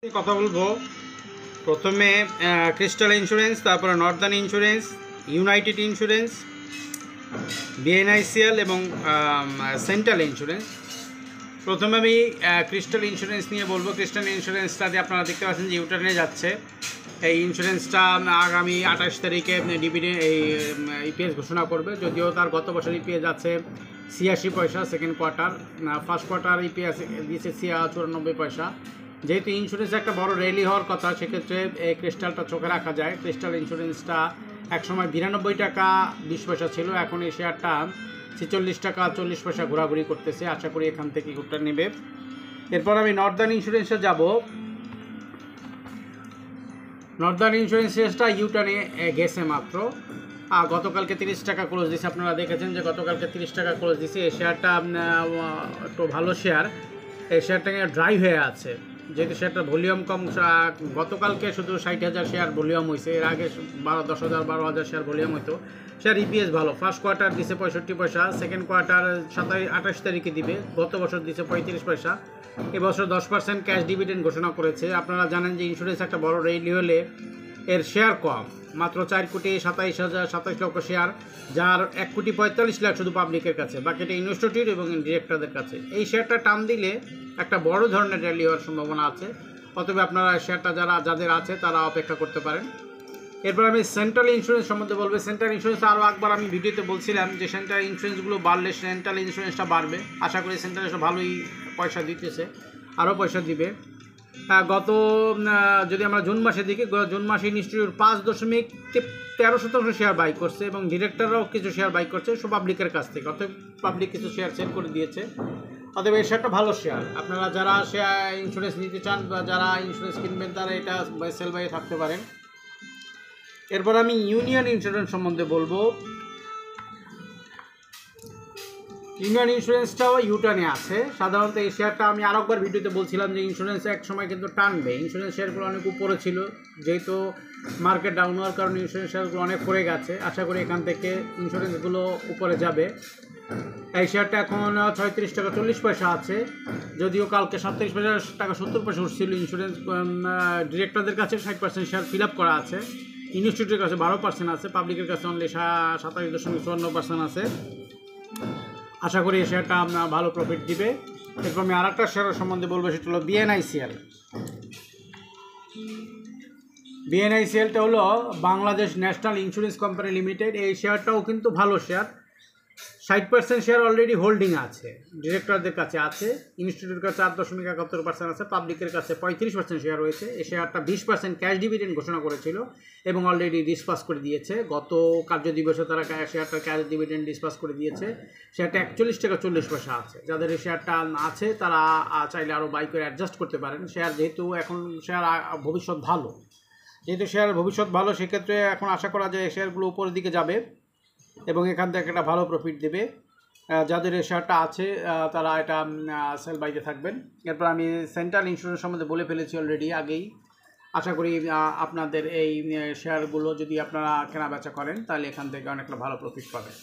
কথা বলবো প্রথমে ক্রিস্টাল ইন্স্যুরেন্স, তারপরে নর্দার্ন ইন্স্যুরেন্স, ইউনাইটেড ইন্স্যুরেন্স, বিএনআইসিএল এবং সেন্ট্রাল ইন্স্যুরেন্স। প্রথমে আমি ক্রিস্টাল ইন্স্যুরেন্স নিয়ে বলবো। ক্রিস্টাল ইন্স্যুরেন্সটাতে আপনারা দেখতে পাচ্ছেন যে ইউটার্নে যাচ্ছে। এই ইন্স্যুরেন্সটা আগামী 28 তারিখে ডিভিডেন্ড ইপিএস ঘোষণা করবে, যদিও তার গত বছর ইপিএস আছে 86 পয়সা, second quarter. First quarter EPS দিয়েছে 94 পয়সা। যেহেতু ইন্স্যুরেন্স একটা বড় র্যালি হওয়ার কথা, সেক্ষেত্রে এই ক্রিস্টালটা চোখে রাখা যায়। ক্রিস্টাল ইন্স্যুরেন্সটা একসময় 92 টাকা 20 পয়সা ছিল, এখন এই শেয়ারটা 46 টাকা 40 পয়সা ঘোরাঘুরি করতেছে। আশা করি এখান থেকে গুটটা নেবে। এরপর আমি নর্দার্ন ইন্স্যুরেন্সে যাব। নর্দার্ন ইন্স্যুরেন্সটা ইউটার্নে গেছে মাত্র। গতকালকে 30 টাকা ক্লোজ দিছে। আপনারা দেখেছেন যে গতকালকে 30 টাকা ক্লোজ দিছে। এই শেয়ারটা একটু ভালো শেয়ার। এই শেয়ারটা ড্রাই হয়ে আছে, যেহেতু শেয়ারটার ভলিউম কম। গতকালকে শুধু 60,000 শেয়ার ভলিউম হয়েছে, এর আগে 10,000 12,000 শেয়ার ভলিউম হতো। শেয়ার ইপিএস ভালো। ফার্স্ট কোয়ার্টার দিছে 65 পয়সা, সেকেন্ড কোয়ার্টার 28 তারিখে দিবে। গত বছর দিছে 35 পয়সা। এবছর 10% ক্যাশ ডিভিডেন্ড ঘোষণা করেছে। আপনারা জানেন যে ইন্স্যুরেন্স একটা বড় রেলি হলে এর শেয়ার কম, মাত্র 4,27,027 লক্ষ শেয়ার, যার 1,45 লাখ শুধু পাবলিকের কাছে, বাকিটা ইনভেস্টর এবং ডিরেক্টরদের কাছে। এই শেয়ারটা টান দিলে একটা বড় ধরনের র্যালি হওয়ার সম্ভাবনা আছে। অতএব আপনারা শেয়ারটা যাদের আছে তারা অপেক্ষা করতে পারেন। এরপর আমি সেন্ট্রাল ইন্স্যুরেন্স সম্বন্ধে বলবো। সেন্ট্রাল ইন্স্যুরেন্স আরও একবার আমি ভিডিওতে বলছিলাম যে সেন্ট্রাল ইন্স্যুরেন্সগুলো বাড়লে সেন্ট্রাল ইন্স্যুরেন্সটা বাড়বে। আশা করি সেন্ট্রাল ইন্স্যুরেন্স ভালোই পয়সা দিতেছে, আরও পয়সা দিবে। গত যদি আমরা জুন মাসে দেখি, জুন মাসে ইনস্টিটিউট 5.13% শেয়ার বাই করছে এবং ডিরেক্টররাও কিছু শেয়ার বাই করছে, সব পাবলিকের কাছ থেকে। অতএব পাবলিক কিছু শেয়ার সেল করে দিয়েছে। অতএব এই শেয়ারটা ভালো শেয়ার। আপনারা যারা শেয়ার ইন্স্যুরেন্স নিতে চান বা যারা ইন্স্যুরেন্স কিনবেন তারা এটা সেল বাই থাকতে পারেন। এরপর আমি ইউনিয়ন ইন্স্যুরেন্স সম্বন্ধে বলবো। ইউনিয়ন ইন্স্যুরেন্সটাও ইউটার্নে আছে। সাধারণত এই শেয়ারটা আমি আরেকবার ভিডিওতে বলছিলাম যে ইন্স্যুরেন্স এক সময় কিন্তু টানবে। ইন্স্যুরেন্স শেয়ারগুলো অনেক উপরে ছিল, যেহেতু মার্কেট ডাউন হওয়ার কারণে ইন্স্যুরেন্স শেয়ারগুলো অনেক পড়ে গেছে। আশা করি এখান থেকে ইন্স্যুরেন্সগুলো উপরে যাবে। এই শেয়ারটা এখন 36 টাকা 40 পয়সা আছে, যদিও কালকে 37 টাকা 70 পয়সা উঠছিল। ইন্স্যুরেন্স ডিরেক্টরদের কাছে 60% শেয়ার ফিল আপ করা আছে, ইনস্টিটিউটের কাছে 12% আছে, পাবলিকের কাছে অনলি 27.54% আছে। আশা করি এই শেয়ারটা ভালো প্রফিট দিবে। এরপর আমি আরেকটা শেয়ারের সম্বন্ধে বলবো, সেটা হলো বিএনআইসিএল। বিএনআইসিএলটা হলো Bangladesh national insurance company limited. এই শেয়ারটাও কিন্তু ভালো শেয়ার। 60% শেয়ার অলরেডি হোল্ডিং আছে, ডিরেক্টরদের কাছে আছে, ইনস্টিটিউটের কাছে 8.71% আছে, পাবলিকের কাছে 35% শেয়ার রয়েছে। এই শেয়ারটা 20% ক্যাশ ডিভিডেন্ড ঘোষণা করেছিল এবং অলরেডি ডিসপাস করে দিয়েছে। গত কার্য দিবসে তারা শেয়ারটা ক্যাশ ডিভিডেন্ড ডিসপাস করে দিয়েছে। শেয়ারটা 41 টাকা 40 পয়সা আছে। যাদের এই শেয়ারটা আছে তারা চাইলে আরও বাই করে অ্যাডজাস্ট করতে পারেন। শেয়ার যেহেতু এখন শেয়ার ভবিষ্যৎ ভালো, ভবিষ্যৎ ভালো, সেক্ষেত্রে এখন আশা করা যায় শেয়ারগুলো উপরের দিকে যাবে এবং এখান থেকে একটা ভালো প্রফিট দেবে। যাদের এই শেয়ারটা আছে তারা এটা সেল বাইতে থাকবেন। এরপর আমি সেন্ট্রাল ইন্স্যুরেন্স সম্বন্ধে বলে ফেলেছি অলরেডি আগেই। আশা করি আপনাদের এই শেয়ারগুলো যদি আপনারা কেনা বেচা করেন তাহলে এখান থেকে অনেকটা ভালো প্রফিট পাবেন।